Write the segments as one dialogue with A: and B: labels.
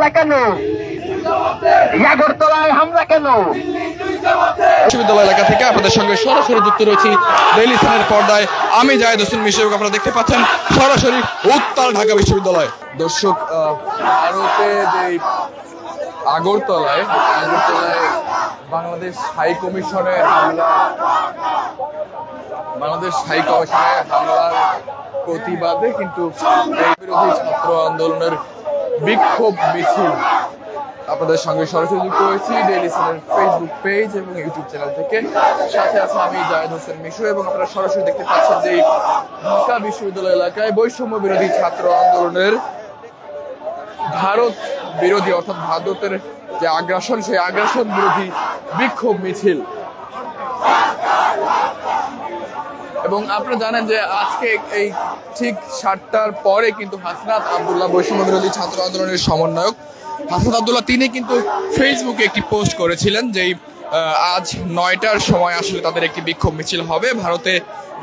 A: হামলা কেন? আগরতলায় হামলা কেন?
B: বিশ্ববিদ্যালয় এলাকা থেকে আপনাদের সঙ্গে সরাসরি যুক্ত রয়েছি ডেইলি সানের পর্দায়। আমি জায়েদ হোসেন মিশু। আপনারা দেখতে পাচ্ছেন সরাসরি উত্তাল ঢাকা বিশ্ববিদ্যালয়। দর্শক, ভারতে যে আগরতলায় বাংলাদেশ হাই কমিশনে হামলার প্রতিবাদে কিন্তু বিরোধী ছাত্র আন্দোলনের বিক্ষোভ মিছিল আপনাদের সঙ্গে সরাসরি যুক্ত হয়েছি ডেইলি সানের ফেসবুক পেজ এবং ইউটিউব চ্যানেল থেকে। সাথে আছে আমি জায়েদ হোসেন মিশু এবং আপনারা সরাসরি দেখতে পাচ্ছেন যে ঢাকা বিশ্ববিদ্যালয় এলাকায় বৈষম্য বিরোধী ছাত্র আন্দোলনের ভারত বিরোধী অর্থাৎ ভারতের যে আগ্রাসন, সেই আগ্রাসন বিরোধী বিক্ষোভ মিছিল। এবং আপনারা জানেন যে আজকে এই ঠিক 7টার পরে কিন্তু হাসনাত আব্দুল্লাহ বৈষম্য বিরোধী ছাত্র আন্দোলনের সমন্বয়ক হাসনাত আব্দুল্লাহ তিনি কিন্তু ফেসবুকে একটি পোস্ট করেছিলেন যে আজ 9টার সময় আসলে তাদের একটি বিক্ষোভ মিছিল হবে ভারতে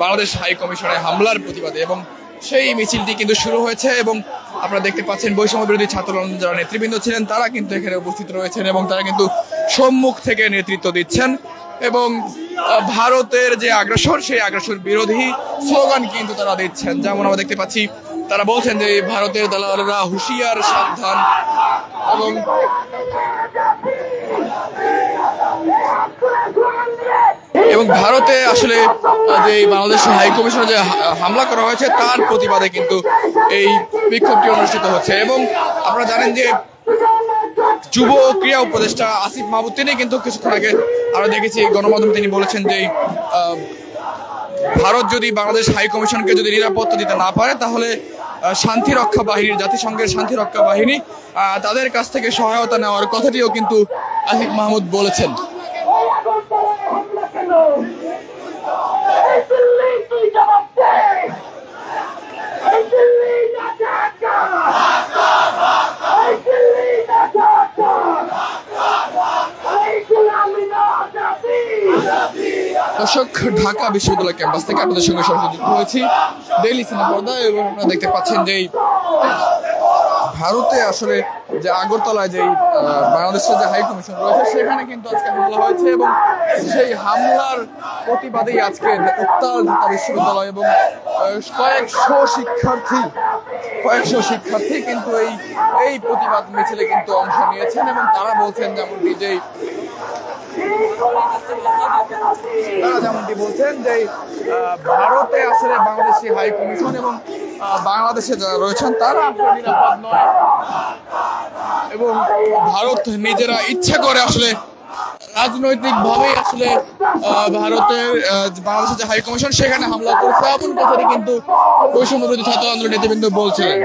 B: বাংলাদেশ হাই কমিশনে হামলার প্রতিবাদে। এবং সেই মিছিলটি কিন্তু শুরু হয়েছে এবং আপনারা দেখতে পাচ্ছেন বৈষম্য বিরোধী ছাত্র আন্দোলনের যারা নেতৃবৃন্দ ছিলেন তারা কিন্তু এখানে উপস্থিত রয়েছেন এবং তারা কিন্তু সম্মুখ থেকে নেতৃত্ব দিচ্ছেন এবং ভারতের যে আগ্রাসন সেই আগ্রাসন বিরোধী স্লোগান কিন্তু তারা দিচ্ছেন। যেমন আমরা দেখতে পাচ্ছি তারা বলছেন যে ভারতের দালালরা হুঁশিয়ার, সাবধান। এবং ভারতে আসলে যে বাংলাদেশ হাই কমিশনে যে হামলা করা হয়েছে তার প্রতিবাদে কিন্তু এই বিক্ষোভটি অনুষ্ঠিত হচ্ছে। এবং আপনারা জানেন যে যুব ক্রীড়া উপদেষ্টা আসিফ মাহমুদ তিনি কিন্তু কিছুক্ষণ আগে আমরা দেখেছি গণমাধ্যমে তিনি বলেছেন যে ভারত যদি বাংলাদেশ হাই কমিশনকে যদি নিরাপত্তা দিতে না পারে তাহলে শান্তিরক্ষা বাহিনীর, জাতিসংঘের শান্তিরক্ষা বাহিনী তাদের কাছ থেকে সহায়তা নেওয়ার কথাটিও কিন্তু আসিফ মাহমুদ বলেছেন। দর্শক, ঢাকা বিশ্ববিদ্যালয় ক্যাম্পাস থেকে আপনাদের সঙ্গে সরাসরি যুক্ত হয়েছি ডেইলি সানের পর্দায় এবং আপনারা দেখতে পাচ্ছেন যে ভারতে আসলে যে আগরতলায় যে বাংলাদেশের যে হাই কমিশন রয়েছে সেখানে কিন্তু আজকে হামলা হয়েছে এবং সেই হামলার প্রতিবাদেই আজকে উত্তাল ঢাকা বিশ্ববিদ্যালয় এবং কয়েকশো শিক্ষার্থী কিন্তু এই প্রতিবাদ মিছিলে কিন্তু অংশ নিয়েছেন এবং তারা বলছেন যেমনটি যে ভারতে আসলে বাংলাদেশি হাই কমিশন এবং বাংলাদেশে যারা রয়েছেন তারা আসলে নিরাপদ নয় এবং ভারত নিজেরা ইচ্ছা করে আসলে রাজনৈতিক ভাবে আসলে ভারতের বাংলাদেশের যে হাই কমিশন সেখানে হামলা করেছে এমন কথাটি কিন্তু বৈষম্য বিরোধী ছাত্র আন্দোলন নেতৃবৃন্দ বলছিলেন।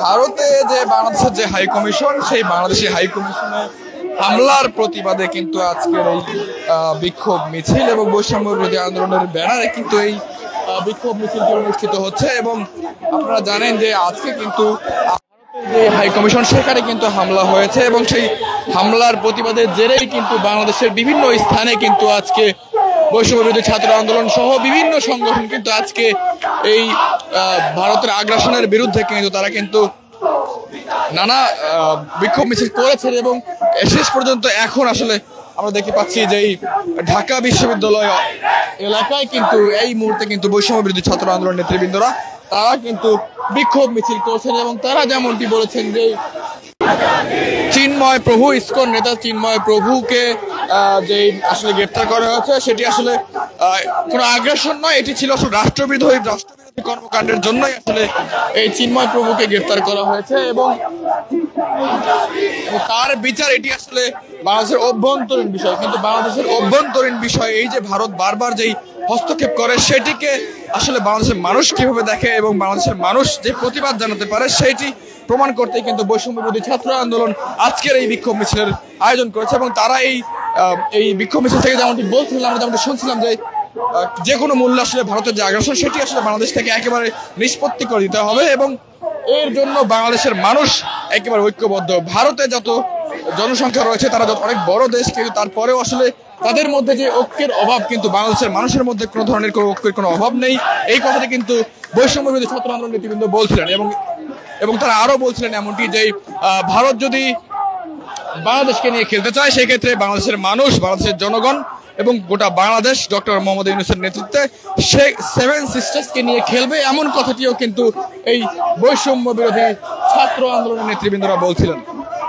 B: ভারতে যে বাংলাদেশের যে হাই কমিশন সেই বাংলাদেশি হাই কমিশনে হামলার প্রতিবাদে কিন্তু আজকের এই বিক্ষোভ মিছিল এবং বৈষম্য বিরোধী আন্দোলনের ব্যানারে কিন্তু এই বিক্ষোভ মিছিলটি অনুষ্ঠিত হচ্ছে। এবং আপনারা জানেন যে আজকে কিন্তু যে হাই কমিশন সেখানে কিন্তু হামলা হয়েছে এবং সেই হামলার প্রতিবাদের জেরেই কিন্তু বাংলাদেশের বিভিন্ন স্থানে কিন্তু আজকে বৈষম্য বিরোধী ছাত্র আন্দোলন সহ বিভিন্ন সংগঠন কিন্তু আজকে এই ভারতের আগ্রাসনের বিরুদ্ধে কিন্তু তারা কিন্তু নানা বিক্ষোভ মিছিল করেছেন এবং শেষ পর্যন্ত এখন আসলে আমরা দেখতে পাচ্ছি যে ঢাকা বিশ্ববিদ্যালয় এলাকায় কিন্তু এই মুহূর্তে কিন্তু বৈষম্য বিরোধী ছাত্র আন্দোলন নেতৃবৃন্দরা তারা কিন্তু বিক্ষোভ মিছিল করছেন এবং তারা যেমনটি বলেছেন যে চিন্ময় প্রভু, ইসকন নেতা চিন্ময় প্রভুকে যে আসলে গ্রেফতার করা হয়েছে সেটি আসলে কোনো আগ্রাসন নয়, এটি ছিল আসলে রাষ্ট্রবিরোধী কর্মকাণ্ডের জন্যই আসলে এই চিন্ময় প্রভুকে গ্রেফতার করা হয়েছে এবং তার বিচার এটি আসলে বাংলাদেশের অভ্যন্তরীণ বিষয়। কিন্তু বাংলাদেশের অভ্যন্তরীণ বিষয় এই যে ভারত বারবার যেই হস্তক্ষেপ করে সেটিকে আসলে বাংলাদেশের মানুষ কিভাবে দেখে এবং বাংলাদেশের মানুষ যে প্রতিবাদ জানাতে পারে সেটি প্রমাণ করতে কিন্তু বৈষম্য বিরোধী ছাত্র আন্দোলন আজকের এই বিক্ষোভ মিছিলের আয়োজন করেছে এবং তারা এই এই বিক্ষোভ মিছিল থেকে যেমনটি বলছিলাম, আমরা যেমনটি শুনছিলাম যে যে কোনো মূল্য আসলে ভারতের যে আগ্রাসন সেটি আসলে বাংলাদেশ থেকে একেবারে নিষ্পত্তি করে দিতে হবে এবং এর জন্য বাংলাদেশের মানুষ একেবারে ঐক্যবদ্ধ। ভারতে যত জনসংখ্যা রয়েছে তারা যত অনেক বড় দেশ, কিন্তু তারপরেও আসলে তাদের মধ্যে যে ঐক্যের অভাব, কিন্তু বাংলাদেশের মানুষের মধ্যে কোনো ধরনের কোনো ঐক্যের কোনো অভাব নেই। এই কথাটি কিন্তু বৈষম্য বিরোধী ছাত্র আন্দোলন নেতৃবৃন্দ বলছিলেন এবং তারা আরো বলছিলেন এমনটি যে ভারত যদি বাংলাদেশকে নিয়ে খেলতে চায় সেক্ষেত্রে বাংলাদেশের মানুষ, বাংলাদেশের জনগণ এবং গোটা বাংলাদেশ ডক্টর মোহাম্মদ ইউনূসের নেতৃত্বে সে সেভেন সিস্টার্সকে নিয়ে খেলবে, এমন কথাটিও কিন্তু এই বৈষম্য বিরোধী ছাত্র আন্দোলনের নেতৃবৃন্দরা বলছিলেন।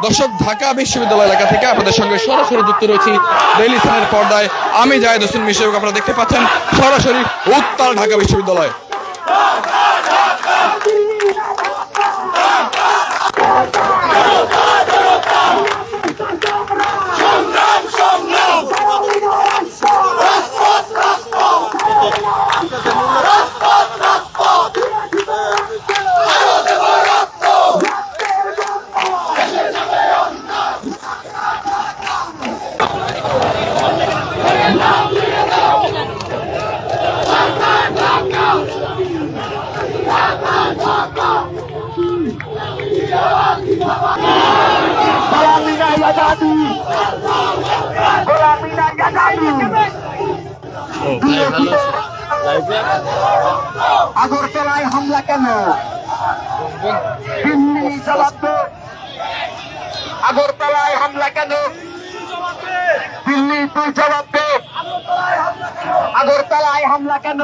B: দর্শক, ঢাকা বিশ্ববিদ্যালয় এলাকা থেকে আপনাদের সঙ্গে সরাসরি যুক্ত রয়েছি ডেইলি সানের পর্দায়। আমি জায়েদ হোসেন মিশু, আপনারা দেখতে পাচ্ছেন সরাসরি উত্তর ঢাকা বিশ্ববিদ্যালয়।
A: আগরতলায় হামলা কেন? দিল্লি জবাব দে। আগরতলায় হামলা কেন? দিল্লি তুই জবাব দে। আগরতলায় হামলা কেন?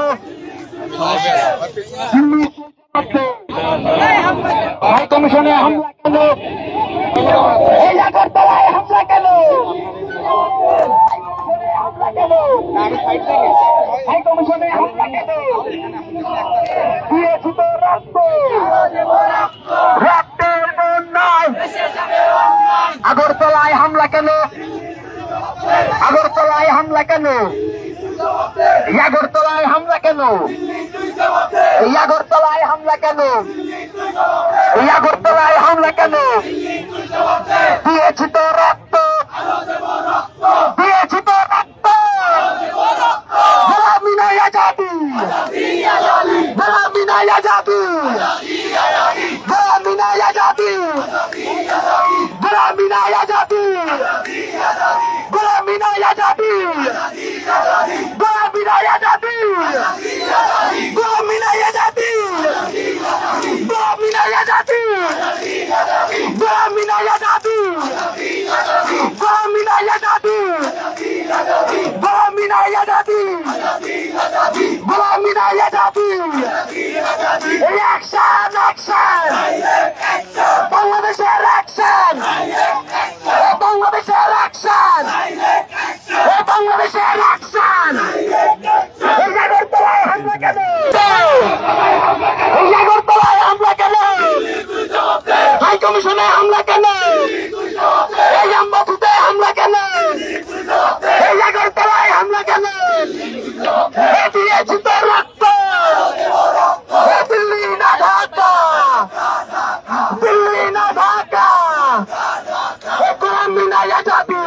A: দিল্লি তুই জবাব দে। হাই কমিশনে হামলা কেন? এই আগরতলায় হামলা কেন? হাই কমিশনে হামলা কেন? দিয়েছি তো রক্ত, রক্তের বন্যায়। আগরতলায় হামলা কেন? আগরতলায় হামলা কেন? আগরতলায় হামলা কেন? আগরতলায় হামলা কেন? আগরতলায় হামলা কেন? দিয়েছি তো রক্ত, দিয়েছি তো রক্ত। গোলামি নাই আজাদি, গোলামি নাই আজাদি, গোলামি নাই আজাদি, গোলামি নাই আজাদি, গোলামি নাই আজাদি, গোলামি নাই আজাদি, গোলামি নাই আজাদি, গোলামি নাই আজাদি, গোলামি নাই আজাদি, গোলামি নাই আজাদি, গোলামি নাই আজাদি, গোলামি নাই আজাদি। অ্যাকশন, অ্যাকশন, বাংলাদেশের অ্যাকশন, বাংলাদেশের অ্যাকশন, বাংলাদেশের অ্যাকশন। এই আগরতলায় হামলা কেন? এই আগরতলায় হামলা কেন? হাই কমিশনে হামলা কেন? এই আম্বাসুতে হামলা কেন? এই আগরতলায় হামলা কেন? দিয়েছি তো রক্ত, দিল্লি না ঢাকা, দিল্লি না ঢাকা। গোলামি নাই আজাদি,